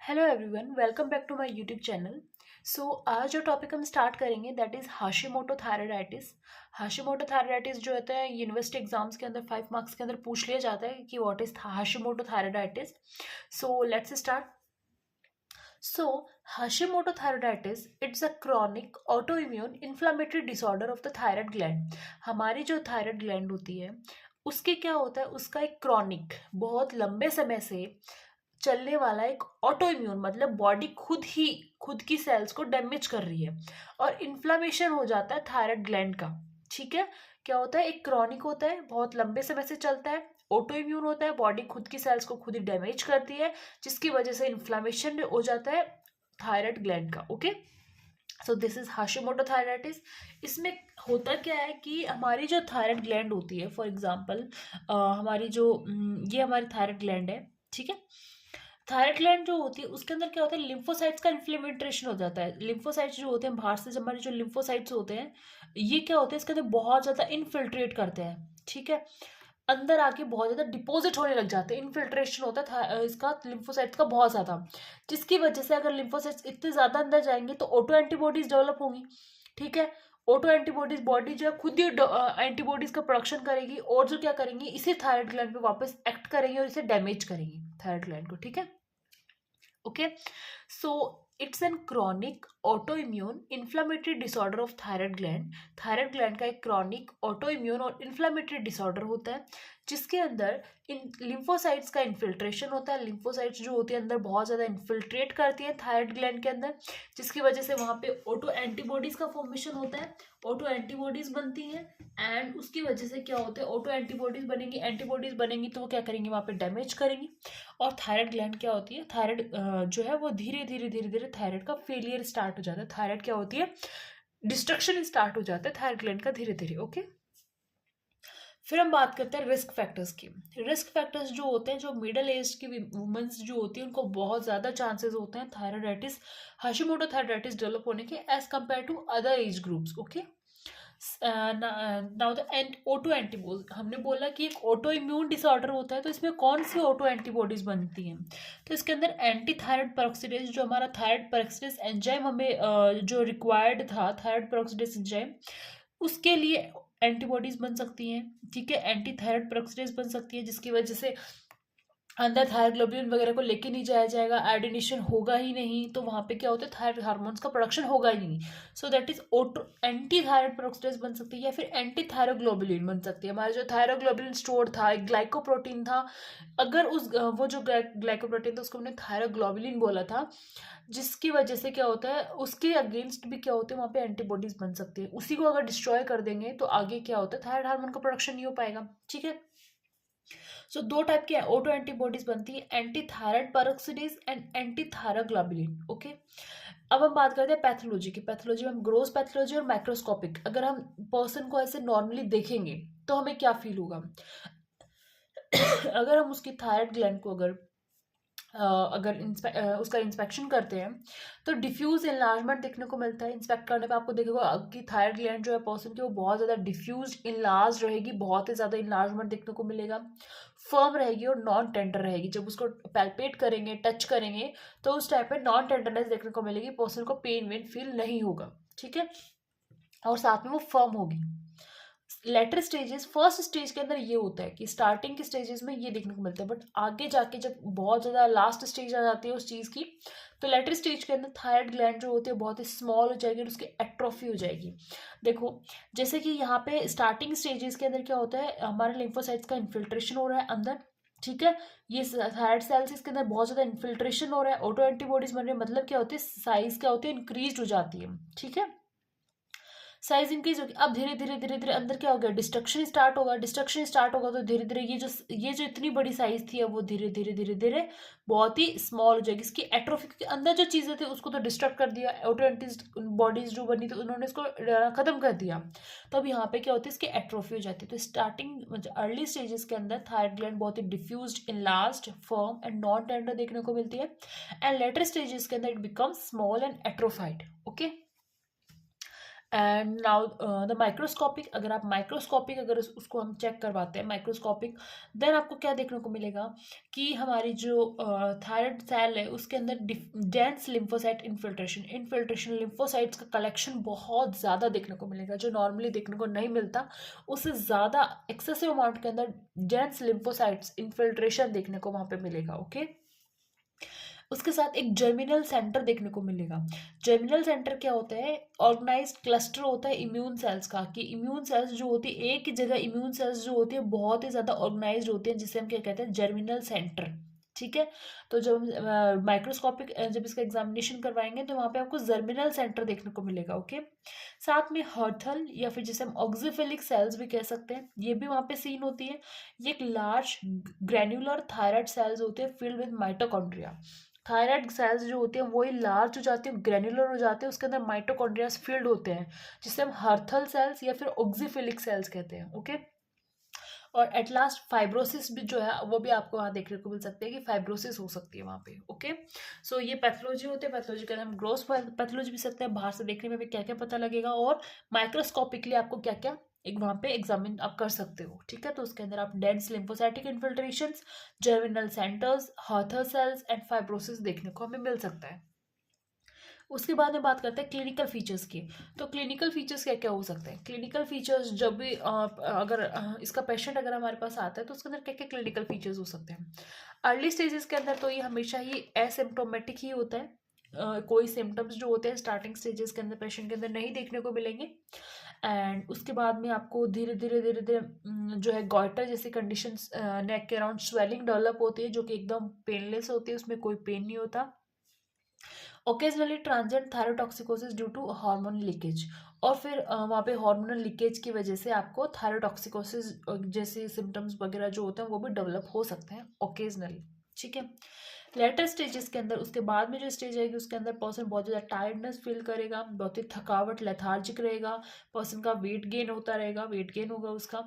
Hello everyone, welcome back to my YouTube channel. आज जो topic हम स्टार्ट करेंगे that is Hashimoto thyroiditis. Hashimoto thyroiditis जो होता है यूनिवर्सिटी एग्जाम्स के अंदर 5 मार्क्स के अंदर पूछ लिया जाता है कि what is Hashimoto thyroiditis. So let's start. So Hashimoto thyroiditis it's a chronic autoimmune inflammatory disorder of the thyroid gland. हमारी जो थायराइड ग्लैंड होती है उसके क्या होता है, उसका एक क्रॉनिक बहुत लंबे समय से चलने वाला एक ऑटो इम्यून, मतलब बॉडी खुद ही खुद की सेल्स को डैमेज कर रही है और इन्फ्लामेशन हो जाता है थायराइड ग्लैंड का। ठीक है, क्या होता है, एक क्रॉनिक होता है, बहुत लंबे समय से चलता है। ऑटो इम्यून होता है, बॉडी खुद की सेल्स को खुद ही डैमेज करती है जिसकी वजह से इन्फ्लामेशन हो जाता है थायराइड ग्लैंड का। Okay, so this is Hashimoto थायराइटिस। इसमें होता क्या है कि हमारी जो थायराइड ग्लैंड होती है, फॉर एग्जांपल हमारी जो ये हमारी थायराइड ग्लैंड है। ठीक है, थायराइड ग्लैंड जो होती है उसके अंदर क्या होता है, लिम्फोसाइट्स का इन्फ्लेमेटेशन हो जाता है। लिम्फोसाइट्स जो होते हैं बाहर से, जब हमारे जो लिम्फोसाइट्स होते हैं ये क्या होते हैं, इसके अंदर बहुत ज़्यादा इनफिल्ट्रेट करते हैं। ठीक है, अंदर आके बहुत ज़्यादा डिपॉजिट होने लग जाते हैं, इन्फिल्ट्रेशन होता है इसका लिम्फोसाइट्स का बहुत ज़्यादा, जिसकी वजह से अगर लिम्फोसाइट्स इतने ज़्यादा अंदर जाएंगे तो ऑटो एंटीबॉडीज डेवलप होंगी। ठीक है, ऑटो एंटीबॉडीज बॉडी जो है खुद ही एंटीबॉडीज का प्रोडक्शन करेगी और जो क्या करेंगी, इसी थायराइड ग्लैंड पे वापस एक्ट करेंगी और इसे डैमेज करेंगी थायराइड ग्लैंड को। ठीक है, okay, so it's an chronic autoimmune inflammatory disorder of thyroid gland। Thyroid gland का एक क्रॉनिक ऑटोइम्यून और इन्फ्लामेटरी डिसऑर्डर होता है जिसके अंदर इन लिम्फोसाइट्स का इन्फिल्ट्रेशन होता है। लिम्फोसाइट्स जो होती है अंदर बहुत ज़्यादा इन्फिल्ट्रेट करती है थायराइड ग्लैंड के अंदर, जिसकी वजह से वहाँ पे ऑटो एंटीबॉडीज़ का फॉर्मेशन होता है, ऑटो एंटीबॉडीज़ बनती हैं एंड उसकी वजह से क्या होता है, ऑटो एंटीबॉडीज़ बनेंगी तो वो क्या करेंगी, वहाँ पे डैमेज करेंगी। और थायराइड ग्लैंड क्या होती है, थायराइड जो है वो धीरे धीरे थायराइड का फेलियर स्टार्ट हो जाता है। थायराइड क्या होती है, डिस्ट्रक्शन स्टार्ट हो जाता है थायराइड ग्लैंड का धीरे धीरे। ओके, फिर हम बात करते हैं रिस्क फैक्टर्स की। रिस्क फैक्टर्स जो होते हैं, जो मिडिल एज की वुमेन्स जो होती है उनको बहुत ज़्यादा चांसेस होते हैं थायराइडाइटिस, हाशिमोटो थायराइडाइटिस डेवलप होने के age compare to other age groups. Okay, now the auto antibodies, हमने बोला कि एक ऑटो इम्यून डिसऑर्डर होता है, तो इसमें कौन सी ऑटो एंटीबॉडीज बनती हैं, तो इसके अंदर एंटी थायराइड पेरोक्सिडेज, जो हमारा थायराइड पेरोक्सिडेज एंजाइम हमें जो रिक्वायर्ड था थायराइड पेरोक्सिडेज एंजाइम, उसके लिए एंटीबॉडीज बन सकती हैं। ठीक है, एंटी थायराइड पेरोक्सिडेज बन सकती है जिसकी वजह से अंदर थायरोग्लोबुलिन वगैरह को लेके नहीं जाया जाएगा, आयोडिनेशन होगा ही नहीं, तो वहाँ पे क्या होता है, थायराइड हार्मोन्स का प्रोडक्शन होगा ही नहीं। So that is auto anti thyroid peroxidase बन सकती है या फिर एंटी थायरोग्लोबुलिन बन सकती है। हमारा जो थायरोग्लोबुलिन स्टोर था, एक ग्लाइकोप्रोटीन था, अगर उस वो जो ग्लाइकोप्रोटीन था उसको हमने थायरोग्लोबुलिन बोला था, जिसकी वजह से क्या होता है, उसके अगेंस्ट भी क्या होते हैं, वहाँ पे एंटीबॉडीज बन सकती है। उसी को अगर डिस्ट्रॉय कर देंगे तो आगे क्या होता है, थायराइड हार्मोन का प्रोडक्शन नहीं हो पाएगा। ठीक है, सो दो टाइप की ऑटो एंटीबॉडीज बनती है, anti thyroid peroxidase and anti thyroglobulin. Okay, अब हम बात करते हैं पैथोलॉजी की। पैथोलॉजी में हम ग्रोस पैथोलॉजी और माइक्रोस्कोपिक, अगर हम पर्सन को ऐसे नॉर्मली देखेंगे तो हमें क्या फील होगा अगर हम उसकी थायराइड ग्लैंड को अगर उसका इंस्पेक्शन करते हैं तो डिफ्यूज इनलार्जमेंट देखने को मिलता है। इंस्पेक्ट करने पे आपको देखेगा कि थायराइड ग्लैंड जो है पर्सन की वो बहुत ज़्यादा डिफ्यूज इनलार्ज रहेगी, बहुत ही ज़्यादा इनलार्जमेंट देखने को मिलेगा, फर्म रहेगी और नॉन टेंडर रहेगी। जब उसको पैल्पेट करेंगे, टच करेंगे तो उस टाइप पे नॉन टेंडरनेस देखने को मिलेगी, पर्सन को पेन वेन फील नहीं होगा। ठीक है, और साथ में वो फर्म होगी। लेटर स्टेजेस, फर्स्ट स्टेज के अंदर ये होता है कि स्टार्टिंग के स्टेजेस में ये देखने को मिलता है, बट आगे जाके जब बहुत ज़्यादा लास्ट स्टेज आ जाती है उस चीज़ की, तो लेटर स्टेज के अंदर थायराइड ग्लैंड जो होती है बहुत ही स्मॉल हो जाएगी और उसकी एट्रोफी हो जाएगी। देखो, जैसे कि यहाँ पे स्टार्टिंग स्टेजेस के अंदर क्या होता है, हमारे लिम्फोसाइट्स का इन्फिल्ट्रेशन हो रहा है अंदर। ठीक है, ये थायराइड सेल्स इसके अंदर बहुत ज़्यादा इन्फिल्ट्रेशन हो रहा है, ऑटो एंटीबॉडीज बन रही है, मतलब क्या होती है, साइज क्या होती है, इंक्रीज हो जाती है। ठीक है, साइज इंक्रीज होगी। अब धीरे धीरे अंदर क्या हो गया, डिस्ट्रक्शन स्टार्ट होगा। डिस्ट्रक्शन स्टार्ट होगा तो धीरे धीरे ये जो इतनी बड़ी साइज थी अब वो धीरे धीरे बहुत ही स्मॉल हो जाएगी। इसकी एट्रोफी के अंदर जो चीजें थी उसको तो डिस्ट्रक्ट कर दिया, ऑटो बॉडीज जो बनी थी उन्होंने इसको खत्म कर दिया, तो अब यहाँ पे क्या होती है, इसकी एट्रोफी हो जाती है। तो स्टार्टिंग अर्ली स्टेजेस के अंदर थायराइड ग्लैंड बहुत ही diffused, enlarged, firm and non tender देखने को मिलती है, एंड लेटर स्टेजेस के अंदर it becomes small and atrophied. Okay, and now the microscopic, अगर आप माइक्रोस्कोपिक अगर उसको हम चेक करवाते हैं माइक्रोस्कोपिक, देन आपको क्या देखने को मिलेगा कि हमारी जो थायराइड सेल है उसके अंदर dense lymphocyte infiltration infiltration lymphocytes का कलेक्शन बहुत ज़्यादा देखने को मिलेगा, जो नॉर्मली देखने को नहीं मिलता, उससे ज़्यादा एक्सेसिव अमाउंट के अंदर डेंस लिम्फोसाइट्स इन्फिल्ट्रेशन देखने को वहाँ पे मिलेगा। ओके, उसके साथ एक जर्मिनल सेंटर देखने को मिलेगा। जर्मिनल सेंटर क्या होता है? ऑर्गेनाइज्ड क्लस्टर होता है इम्यून सेल्स का, कि इम्यून सेल्स जो होती है एक ही जगह, इम्यून सेल्स जो होती है बहुत ही ज़्यादा ऑर्गेनाइज्ड होती हैं, जिसे हम क्या कहते हैं? Germinal centre. ठीक है, तो जब माइक्रोस्कोपिक जब इसका एग्जामिनेशन करवाएंगे तो वहाँ पे आपको जर्मिनल सेंटर देखने को मिलेगा। ओके, साथ में हर्थल या फिर जिसे हम ऑक्सीफिलिक सेल्स भी कह सकते हैं, ये भी वहाँ पे सीन होती है। ये एक लार्ज ग्रैन्युलर थायराइड सेल्स होते हैं filled with mitochondria. Thyroid cells जो होते हैं वही लार्ज हो जाते हैं, ग्रैन्युलर हो जाते हैं, उसके अंदर माइटोकॉन्ड्रियाज फील्ड होते हैं, जिसे हम हर्थल सेल्स या फिर ऑक्सीफिलिक सेल्स कहते हैं। ओके, और एट लास्ट फाइब्रोसिस भी जो है वो भी आपको वहाँ देखने को मिल सकती है कि फाइब्रोसिस हो सकती है वहाँ पे। ओके, सो ये पैथोलॉजी होते हैं, पैथोलॉजी का हम ग्रोस पैथोलॉजी भी सकते हैं, बाहर से देखने में भी क्या क्या पता लगेगा, और माइक्रोस्कोपिकली आपको क्या क्या एक वहाँ पे एग्जामिन आप कर सकते हो। ठीक है, तो उसके अंदर आप dense lymphocytic infiltrations, germinal centres, Hurthle cells and fibrosis देखने को हमें मिल सकता है। उसके बाद में बात करते हैं क्लिनिकल फीचर्स की। तो क्लिनिकल फीचर्स क्या क्या हो सकते हैं? क्लिनिकल फीचर्स जब भी अगर इसका पेशेंट अगर हमारे पास आता है तो उसके अंदर क्या क्या क्लिनिकल फीचर्स हो सकते हैं? अर्ली स्टेजेस के अंदर तो ये हमेशा ही एसिम्प्टोमेटिक ही होता है। कोई सिम्टम्स जो होते हैं स्टार्टिंग स्टेजेस के अंदर पेशेंट के अंदर नहीं देखने को मिलेंगे। एंड उसके बाद में आपको धीरे धीरे धीरे धीरे जो है गॉइटर जैसी कंडीशंस नेक के अराउंड स्वेलिंग डेवलप होती है, जो कि एकदम पेनलेस होती है, उसमें कोई पेन नहीं होता। Occasionally transient thyrotoxicosis due to hormone leakage, और फिर वहाँ पे हार्मोनल लीकेज की वजह से आपको थायरोटॉक्सिकोसिस जैसे सिम्टम्स वगैरह जो होते हैं वो भी डेवलप हो सकते हैं ओकेजनली। ठीक है, लेटर स्टेजेस के अंदर उसके बाद में जो स्टेज आएगी उसके अंदर पर्सन बहुत ज़्यादा टायर्डनेस फील करेगा, बहुत ही थकावट, लेथार्जिक रहेगा, पर्सन का वेट गेन होता रहेगा, वेट गेन होगा उसका,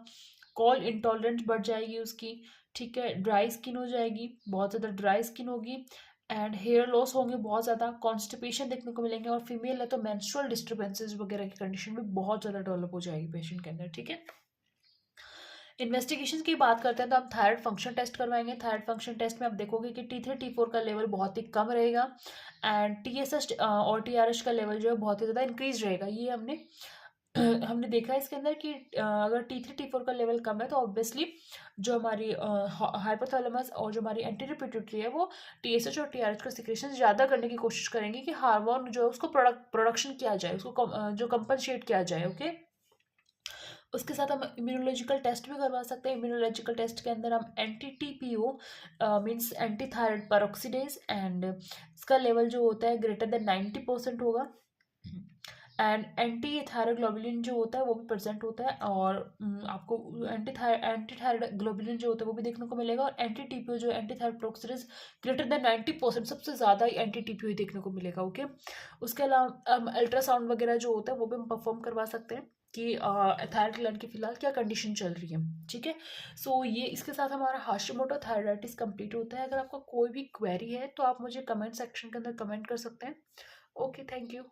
कॉल इंटॉलरेंस बढ़ जाएगी उसकी। ठीक है, ड्राई स्किन हो जाएगी, बहुत ज़्यादा ड्राई स्किन होगी, एंड हेयर लॉस होंगे बहुत ज़्यादा, कॉन्स्टिपेशन देखने को मिलेंगे, और फीमेल है तो मेंस्ट्रुअल डिस्टर्बेंसेस वगैरह की कंडीशन भी बहुत ज़्यादा डेवलप हो जाएगी पेशेंट के अंदर। ठीक है, इन्वेस्टिगेशन की बात करते हैं तो हम थायराइड फंक्शन टेस्ट करवाएंगे। थायराइड फंक्शन टेस्ट में आप देखोगे कि T3 T4 का लेवल बहुत ही कम रहेगा, एंड TSH और TRH का लेवल जो है बहुत ही ज़्यादा इंक्रीज रहेगा। ये हमने देखा है इसके अंदर कि अगर T3 T4 का लेवल कम है तो ऑब्वियसली जो हमारी हाइपोथैलेमस और जो हमारी एंटीरियर पिट्यूटरी है वो TSH और TRH का सिक्रेशन ज़्यादा करने की कोशिश करेंगे कि हार्मोन जो है उसको प्रोडक्शन किया जाए, उसको जो कंपनसेट किया जाए। ओके, उसके साथ हम इम्यूनोलॉजिकल टेस्ट भी करवा सकते हैं। इम्यूनोलॉजिकल टेस्ट के अंदर हम NT-TPO means anti thyroid peroxidase, and इसका लेवल जो होता है ग्रेटर देन 90% होगा, एंड एंटी थायरोग्लोबुलिन जो होता है वो भी प्रेजेंट होता है, और आपको एंटी थायराइड ग्लोबुलिन जो होता है वो भी देखने को मिलेगा, और NT-TPO जो anti thyroid peroxidase greater than 90%, सबसे ज़्यादा NT-TPO ही देखने को मिलेगा। ओके, उसके अलावा अल्ट्रासाउंड वगैरह जो होता है वो भी हम परफॉर्म करवा सकते हैं कि थायराइड ग्लैंड की फिलहाल क्या कंडीशन चल रही है। ठीक है, सो ये इसके साथ हमारा हाशिमोटो थायराइडिस कंप्लीट होता है। अगर आपका कोई भी क्वेरी है तो आप मुझे कमेंट सेक्शन के अंदर कमेंट कर सकते हैं। Okay, thank you.